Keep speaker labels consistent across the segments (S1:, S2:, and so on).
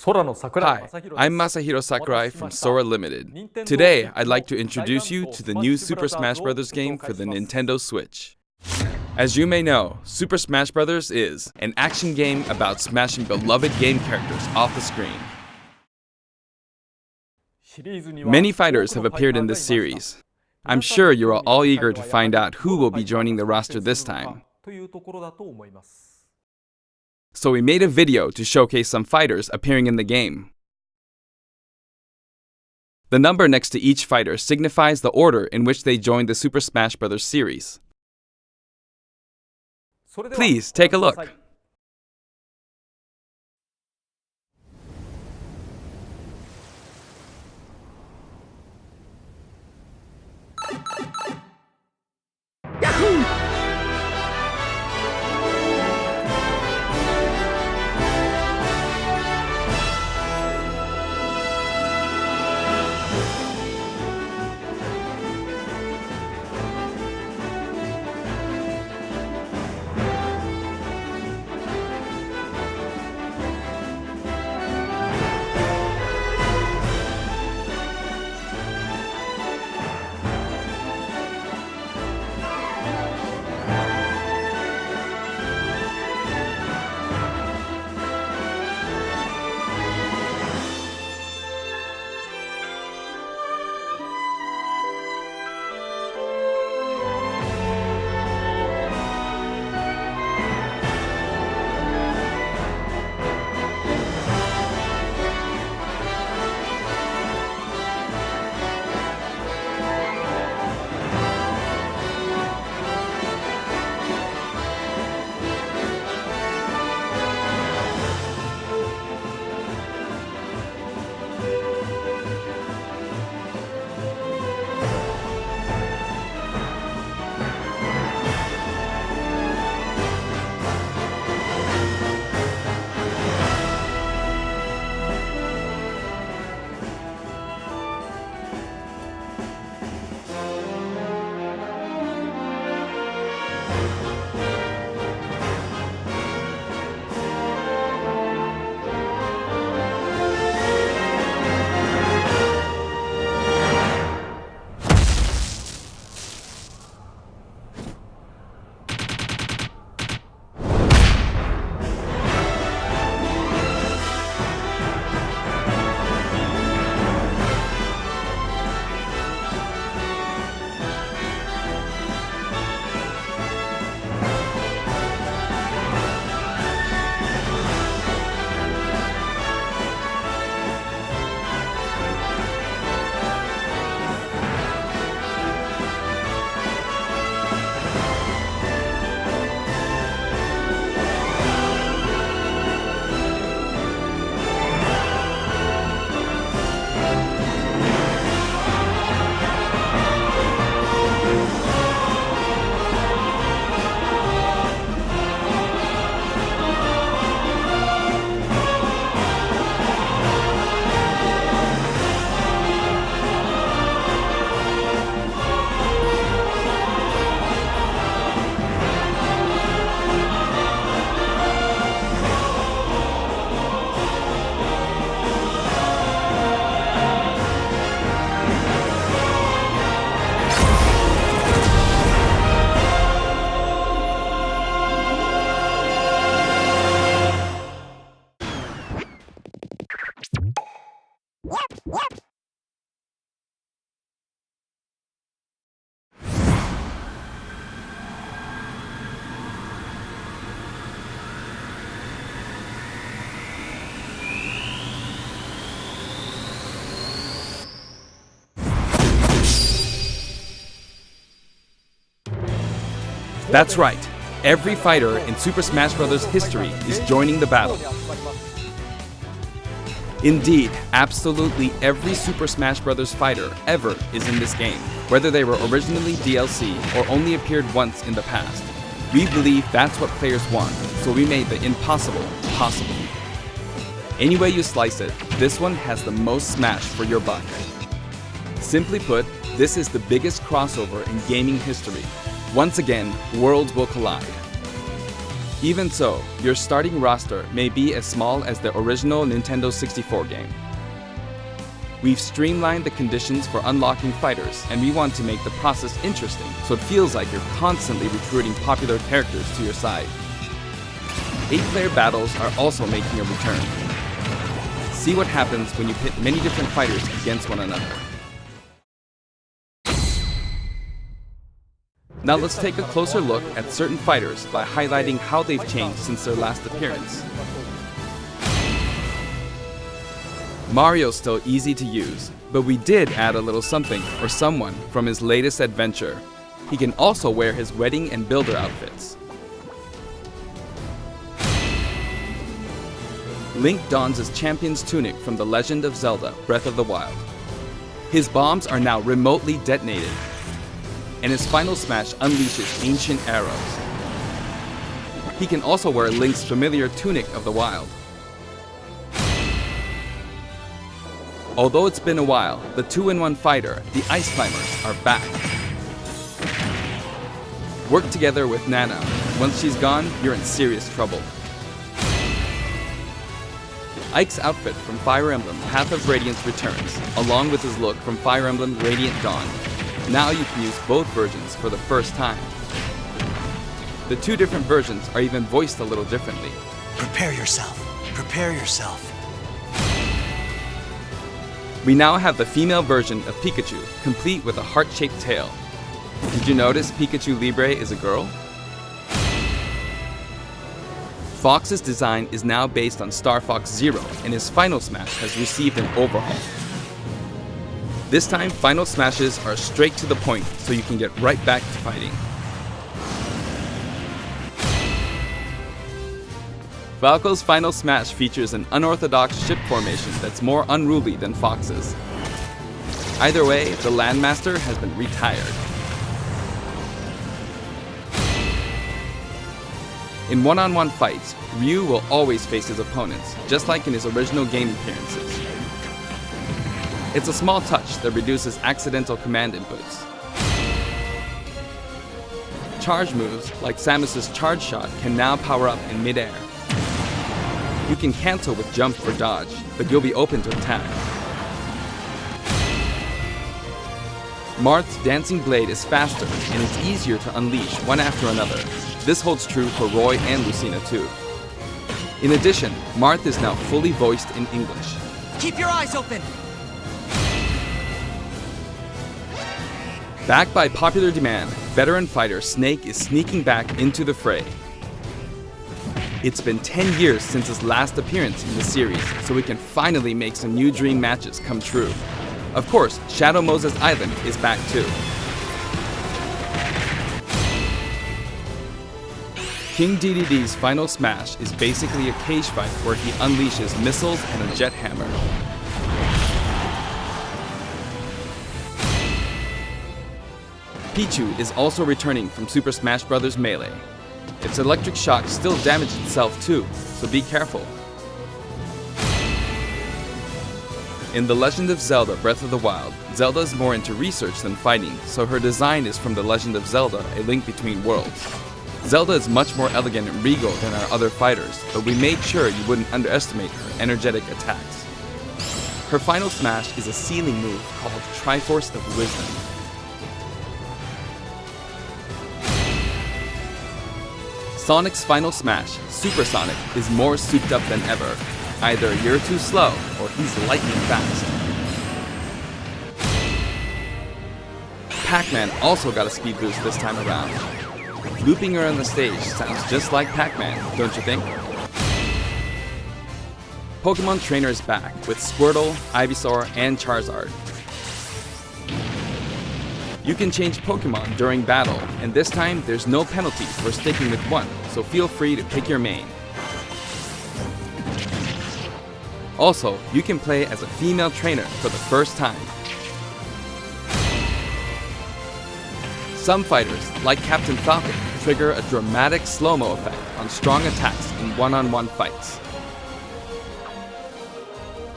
S1: Hi, I'm Masahiro Sakurai from Sora Limited. Today, I'd like to introduce you to the new Super Smash Bros. Game for the Nintendo Switch. As you may know, Super Smash Bros. Is an action game about smashing beloved game characters off the screen. Many fighters have appeared in this series. I'm sure you are all eager to find out who will be joining the roster this time. So we made a video to showcase some fighters appearing in the game. The number next to each fighter signifies the order in which they joined the Super Smash Bros. Series. Please take a look. That's right. Every fighter in Super Smash Bros. History is joining the battle. Indeed, absolutely every Super Smash Bros. Fighter ever is in this game, whether they were originally DLC or only appeared once in the past. We believe that's what players want, so we made the impossible possible. Any way you slice it, this one has the most Smash for your buck. Simply put, this is the biggest crossover in gaming history. Once again, worlds will collide. Even so, your starting roster may be as small as the original Nintendo 64 game. We've streamlined the conditions for unlocking fighters, and we want to make the process interesting so it feels like you're constantly recruiting popular characters to your side. 8-player battles are also making a return. See what happens when you pit many different fighters against one another. Now let's take a closer look at certain fighters by highlighting how they've changed since their last appearance. Mario's still easy to use, but we did add a little something or someone from his latest adventure. He can also wear his wedding and builder outfits. Link dons his champion's tunic from The Legend of Zelda: Breath of the Wild. His bombs are now remotely detonated, and his final smash unleashes ancient arrows. He can also wear Link's familiar Tunic of the Wild. Although it's been a while, the 2-in-1 fighter, the Ice Climbers, are back. Work together with Nana. Once she's gone, you're in serious trouble. Ike's outfit from Fire Emblem Path of Radiance returns, along with his look from Fire Emblem Radiant Dawn. Now you can use both versions for the first time. The two different versions are even voiced a little differently.
S2: Prepare yourself. Prepare yourself.
S1: We now have the female version of Pikachu, complete with a heart-shaped tail. Did you notice Pikachu Libre is a girl? Fox's design is now based on Star Fox Zero, and his Final Smash has received an overhaul. This time, Final Smashes are straight to the point, so you can get right back to fighting. Falco's Final Smash features an unorthodox ship formation that's more unruly than Fox's. Either way, the Landmaster has been retired. In one-on-one fights, Ryu will always face his opponents, just like in his original game appearances. It's a small touch that reduces accidental command inputs. Charge moves, like Samus's Charge Shot, can now power up in mid-air. You can cancel with jump or dodge, but you'll be open to attack. Marth's Dancing Blade is faster, and it's easier to unleash one after another. This holds true for Roy and Lucina too. In addition, Marth is now fully voiced in English.
S3: Keep your eyes open!
S1: Backed by popular demand, veteran fighter Snake is sneaking back into the fray. It's been 10 years since his last appearance in the series, so we can finally make some new dream matches come true. Of course, Shadow Moses Island is back too. King Dedede's Final Smash is basically a cage fight where he unleashes missiles and a jet hammer. Pichu is also returning from Super Smash Bros. Melee. Its electric shock still damaged itself too, so be careful. In The Legend of Zelda: Breath of the Wild, Zelda is more into research than fighting, so her design is from The Legend of Zelda: A Link Between Worlds. Zelda is much more elegant and regal than our other fighters, but we made sure you wouldn't underestimate her energetic attacks. Her final smash is a ceiling move called Triforce of Wisdom. Sonic's final smash, Super Sonic, is more souped up than ever. Either you're too slow, or he's lightning fast. Pac-Man also got a speed boost this time around. Looping around the stage sounds just like Pac-Man, don't you think? Pokemon Trainer is back with Squirtle, Ivysaur, and Charizard. You can change Pokemon during battle, and this time there's no penalty for sticking with one, so feel free to pick your main. Also, you can play as a female trainer for the first time. Some fighters, like Captain Falcon, trigger a dramatic slow-mo effect on strong attacks in one-on-one fights.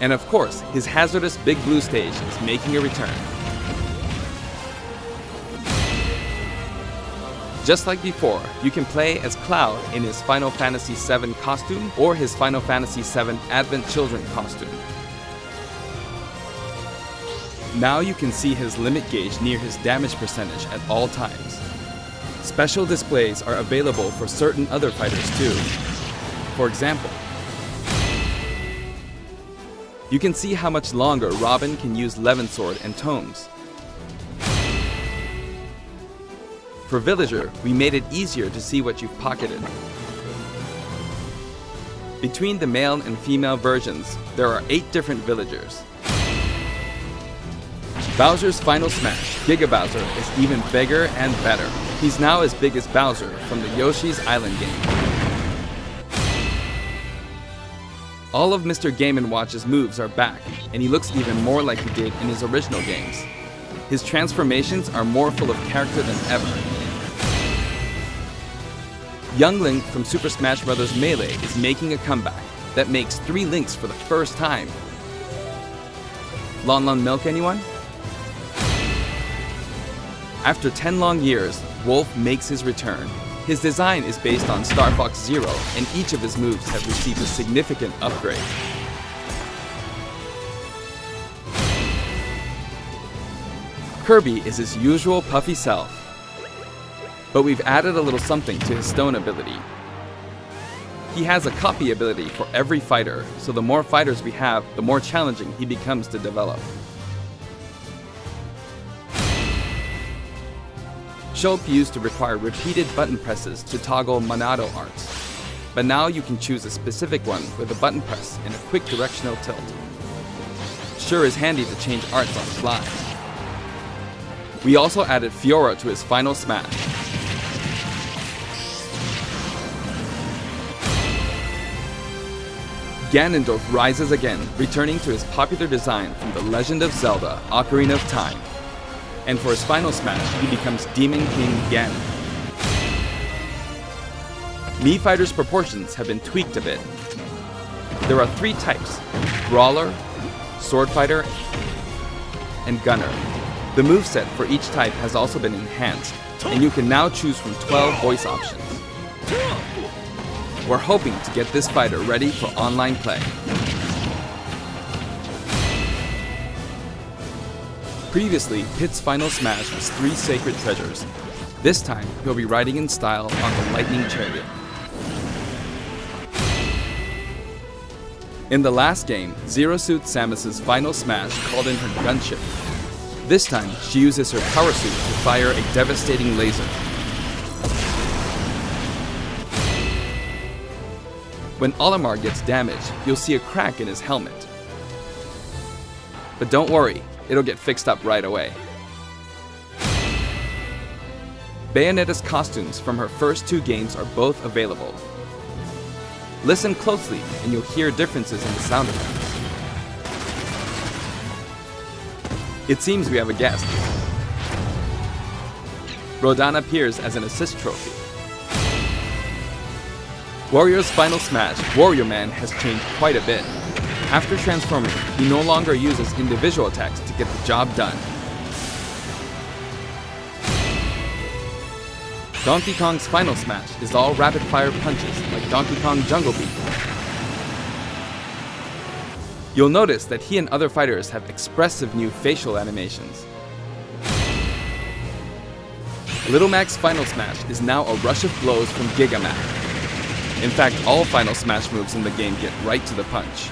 S1: And of course, his hazardous Big Blue stage is making a return. Just like before, you can play as Cloud in his Final Fantasy VII costume or his Final Fantasy VII Advent Children costume. Now you can see his limit gauge near his damage percentage at all times. Special displays are available for certain other fighters too. For example, you can see how much longer Robin can use Levin Sword and tomes. For Villager, we made it easier to see what you've pocketed. Between the male and female versions, there are 8 different villagers. Bowser's Final Smash, Giga Bowser, is even bigger and better. He's now as big as Bowser from the Yoshi's Island game. All of Mr. Game & Watch's moves are back, and he looks even more like he did in his original games. His transformations are more full of character than ever. Young Link from Super Smash Bros. Melee is making a comeback that makes 3 Links for the first time. Lon Lon Milk, anyone? After 10 long years, Wolf makes his return. His design is based on Star Fox Zero, and each of his moves have received a significant upgrade. Kirby is his usual puffy self, but we've added a little something to his stone ability. He has a copy ability for every fighter, so the more fighters we have, the more challenging he becomes to develop. Shulk used to require repeated button presses to toggle Monado arts, but now you can choose a specific one with a button press and a quick directional tilt. Sure is handy to change arts on the fly. We also added Fiora to his Final Smash. Ganondorf rises again, returning to his popular design from The Legend of Zelda: Ocarina of Time. And for his Final Smash, he becomes Demon King Ganon. Mii Fighter's proportions have been tweaked a bit. There are 3 types: Brawler, Sword Fighter, and Gunner. The moveset for each type has also been enhanced, and you can now choose from 12 voice options. We're hoping to get this fighter ready for online play. Previously, Pit's Final Smash was 3 sacred treasures. This time, he'll be riding in style on the Lightning Chariot. In the last game, Zero Suit Samus's Final Smash called in her gunship. This time, she uses her power suit to fire a devastating laser. When Olimar gets damaged, you'll see a crack in his helmet. But don't worry, it'll get fixed up right away. Bayonetta's costumes from her first 2 games are both available. Listen closely and you'll hear differences in the sound effects. It seems we have a guest. Rodin appears as an assist trophy. Warrior's Final Smash, Warrior Man, has changed quite a bit. After transforming, he no longer uses individual attacks to get the job done. Donkey Kong's Final Smash is all rapid-fire punches like Donkey Kong Jungle Beat. You'll notice that he and other fighters have expressive new facial animations. Little Mac's Final Smash is now a rush of blows from Giga Mac. In fact, all Final Smash moves in the game get right to the punch.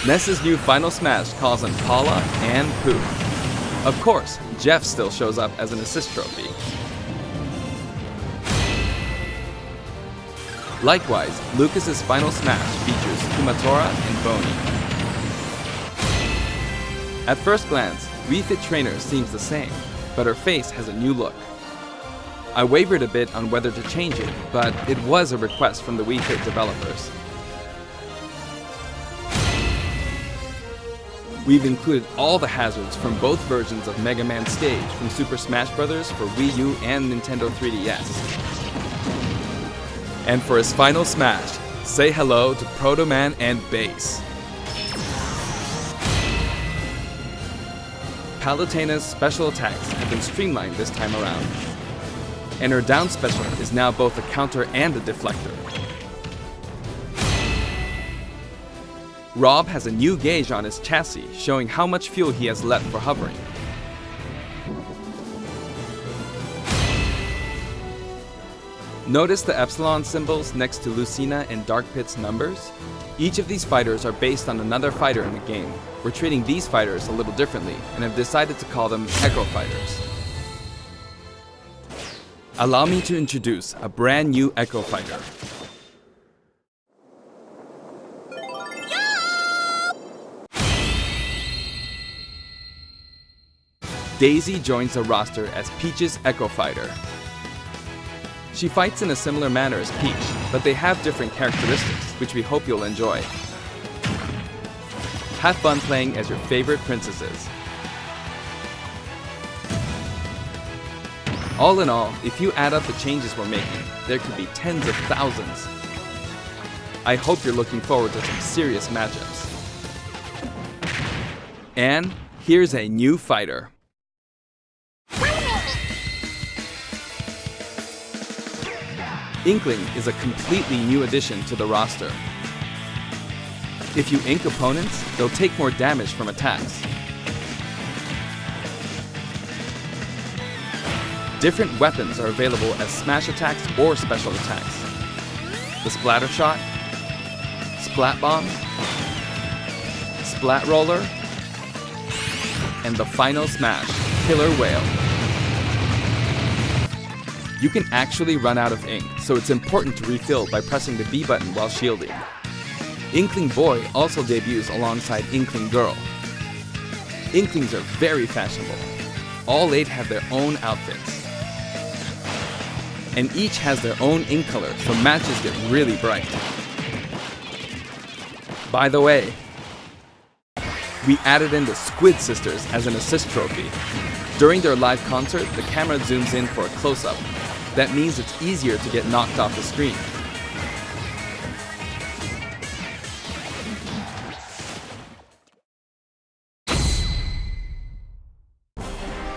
S1: Ness's new Final Smash calls on Paula and Pooh. Of course, Jeff still shows up as an assist trophy. Likewise, Lucas's Final Smash features Kumatora and Boney. At first glance, Wii Fit Trainer seems the same, but her face has a new look. I wavered a bit on whether to change it, but it was a request from the Wii Fit developers. We've included all the hazards from both versions of Mega Man Stage from Super Smash Bros. For Wii U and Nintendo 3DS. And for his Final Smash, say hello to Proto Man and Bass. Palutena's special attacks have been streamlined this time around, and her down special is now both a counter and a deflector. Rob has a new gauge on his chassis, showing how much fuel he has left for hovering. Notice the epsilon symbols next to Lucina and Dark Pit's numbers? Each of these fighters are based on another fighter in the game. We're treating these fighters a little differently and have decided to call them Echo Fighters. Allow me to introduce a brand new Echo Fighter. Daisy joins the roster as Peach's Echo Fighter. She fights in a similar manner as Peach, but they have different characteristics, which we hope you'll enjoy. Have fun playing as your favorite princesses. All in all, if you add up the changes we're making, there could be tens of thousands. I hope you're looking forward to some serious matchups. And here's a new fighter. Inkling is a completely new addition to the roster. If you ink opponents, they'll take more damage from attacks. Different weapons are available as smash attacks or special attacks. The Splatter Shot, Splat Bomb, Splat Roller, and the final smash, Killer Whale. You can actually run out of ink, so it's important to refill by pressing the B button while shielding. Inkling Boy also debuts alongside Inkling Girl. Inklings are very fashionable. All 8 have their own outfits. And each has their own ink color, so matches get really bright. By the way, we added in the Squid Sisters as an assist trophy. During their live concert, the camera zooms in for a close-up. That means it's easier to get knocked off the screen.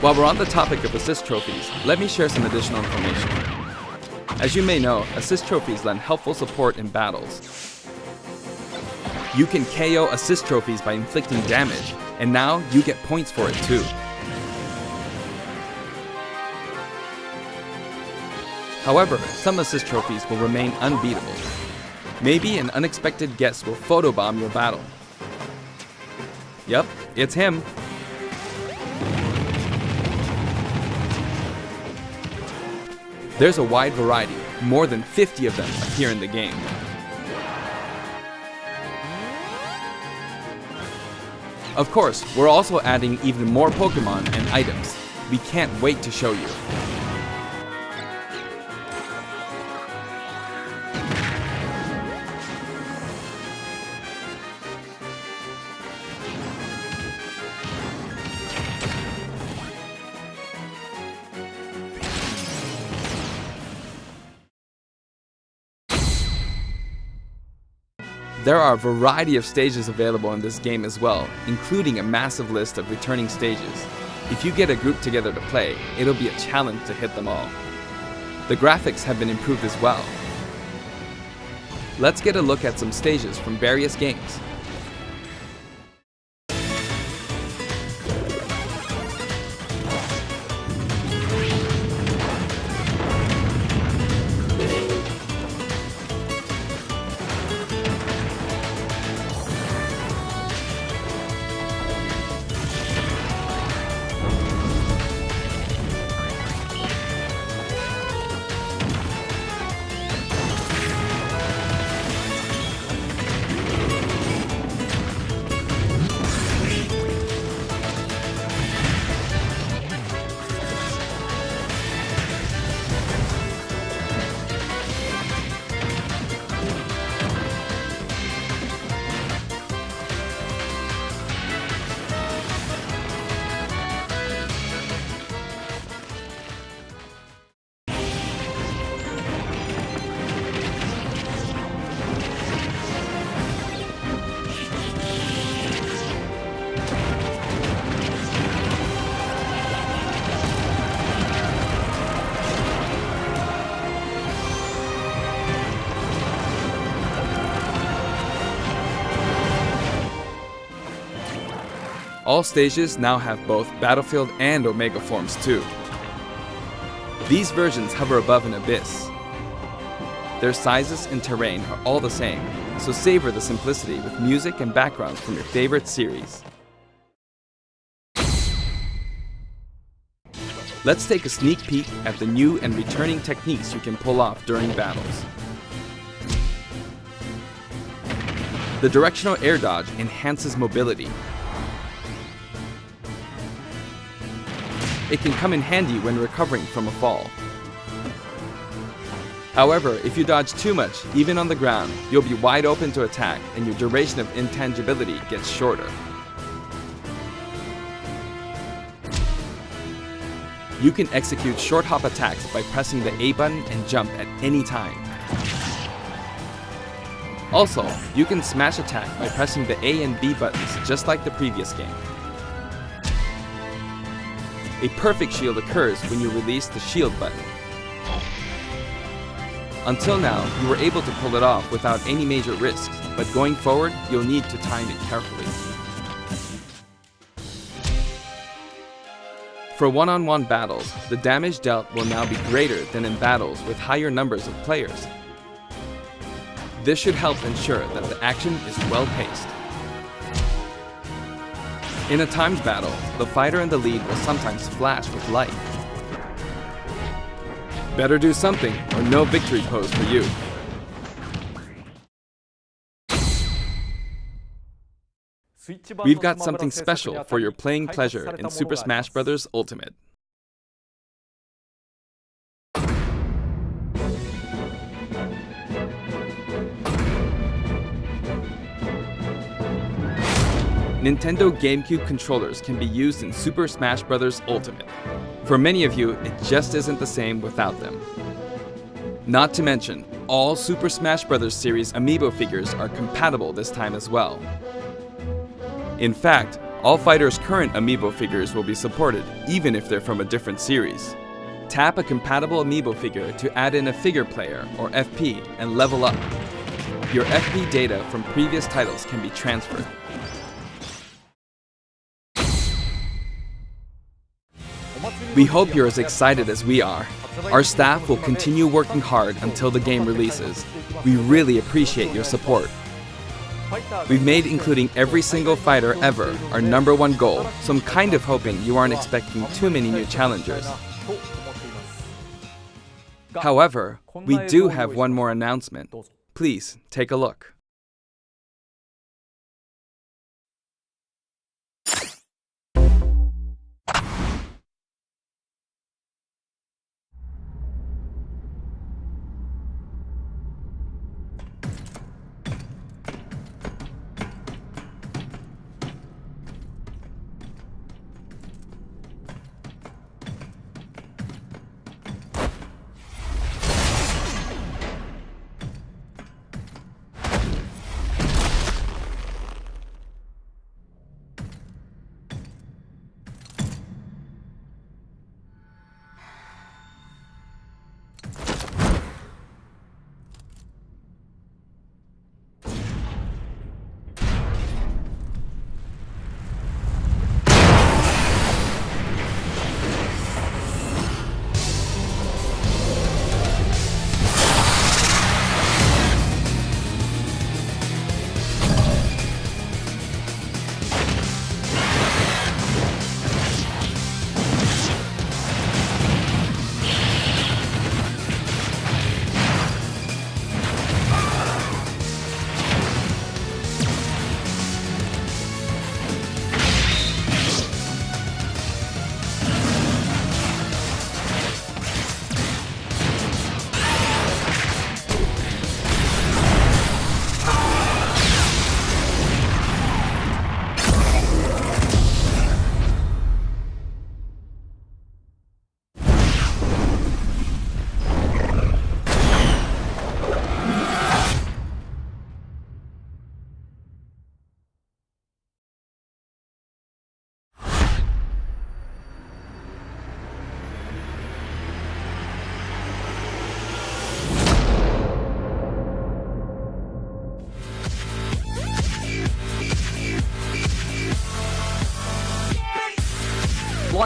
S1: While we're on the topic of assist trophies, let me share some additional information. As you may know, assist trophies lend helpful support in battles. You can KO assist trophies by inflicting damage, and now you get points for it too. However, some assist trophies will remain unbeatable. Maybe an unexpected guest will photobomb your battle. Yep, it's him. There's a wide variety, more than 50 of them appear in the game. Of course, we're also adding even more Pokemon and items. We can't wait to show you. There are a variety of stages available in this game as well, including a massive list of returning stages. If you get a group together to play, it'll be a challenge to hit them all. The graphics have been improved as well. Let's get a look at some stages from various games. All stages now have both Battlefield and Omega forms too. These versions hover above an abyss. Their sizes and terrain are all the same, so savor the simplicity with music and backgrounds from your favorite series. Let's take a sneak peek at the new and returning techniques you can pull off during battles. The directional air dodge enhances mobility. It can come in handy when recovering from a fall. However, if you dodge too much, even on the ground, you'll be wide open to attack and your duration of intangibility gets shorter. You can execute short hop attacks by pressing the A button and jump at any time. Also, you can smash attack by pressing the A and B buttons just like the previous game. A perfect shield occurs when you release the shield button. Until now, you were able to pull it off without any major risks, but going forward, you'll need to time it carefully. For one-on-one battles, the damage dealt will now be greater than in battles with higher numbers of players. This should help ensure that the action is well-paced. In a timed battle, the fighter in the lead will sometimes flash with light. Better do something, or no victory pose for you. We've got something special for your playing pleasure in Super Smash Bros. Ultimate. Nintendo GameCube controllers can be used in Super Smash Bros. Ultimate. For many of you, it just isn't the same without them. Not to mention, all Super Smash Bros. Series amiibo figures are compatible this time as well. In fact, all fighters' current amiibo figures will be supported, even if they're from a different series. Tap a compatible amiibo figure to add in a figure player, or FP, and level up. Your FP data from previous titles can be transferred. We hope you're as excited as we are. Our staff will continue working hard until the game releases. We really appreciate your support. We've made including every single fighter ever our #1 goal, so I'm kind of hoping you aren't expecting too many new challengers. However, we do have one more announcement. Please take a look.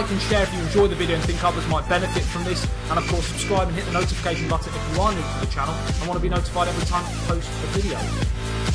S3: like and share if you enjoy the video and think others might benefit from this. And of course, subscribe and hit the notification button if you are new to the channel and want to be notified every time I post a video.